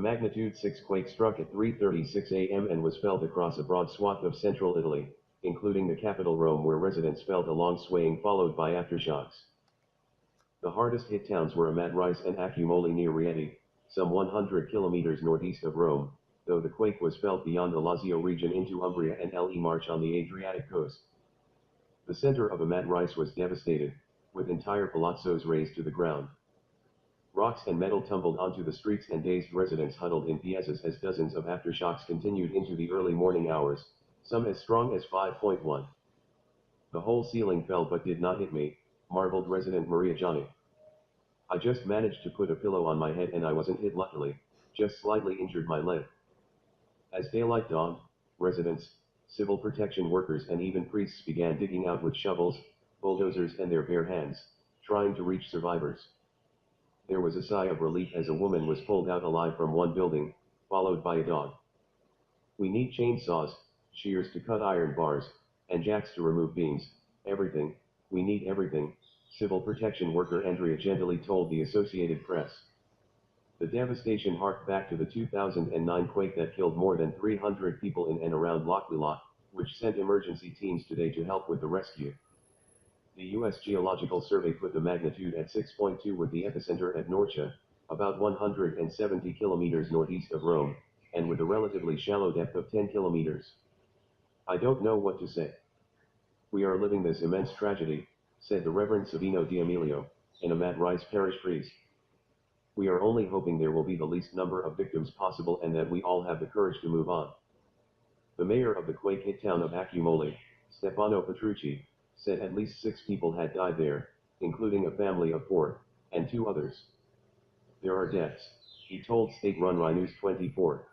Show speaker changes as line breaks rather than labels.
magnitude 6 quake struck at 3:36 a.m. and was felt across a broad swath of central Italy, including the capital Rome, where residents felt a long swaying followed by aftershocks. The hardest hit towns were Amatrice and Accumoli near Rieti, some 100 kilometers northeast of Rome, though the quake was felt beyond the Lazio region into Umbria and Le Marche on the Adriatic coast. The center of Amatrice was devastated, with entire palazzos razed to the ground. Rocks and metal tumbled onto the streets and dazed residents huddled in piazzas as dozens of aftershocks continued into the early morning hours, some as strong as 5.1. The whole ceiling fell but did not hit me, marveled resident Maria Gianni. I just managed to put a pillow on my head and I wasn't hit luckily, just slightly injured my leg. As daylight dawned, residents, civil protection workers and even priests began digging out with shovels, bulldozers and their bare hands, trying to reach survivors. There was a sigh of relief as a woman was pulled out alive from one building, followed by a dog. We need chainsaws, shears to cut iron bars, and jacks to remove beams, everything, we need everything, civil protection worker Andrea Gentili told the Associated Press. The devastation harked back to the 2009 quake that killed more than 300 people in and around L'Aquila, which sent emergency teams today to help with the rescue. The U.S. Geological Survey put the magnitude at 6.2 with the epicenter at Norcia, about 170 kilometers northeast of Rome, and with a relatively shallow depth of 10 kilometers. I don't know what to say. We are living this immense tragedy, said the Reverend Savino D'Amelio, an Amatrice parish priest. We are only hoping there will be the least number of victims possible and that we all have the courage to move on. The mayor of the quake-hit town of Accumoli, Stefano Petrucci, said at least 6 people had died there, including a family of 4, and 2 others. There are deaths, he told state-run Rai News 24.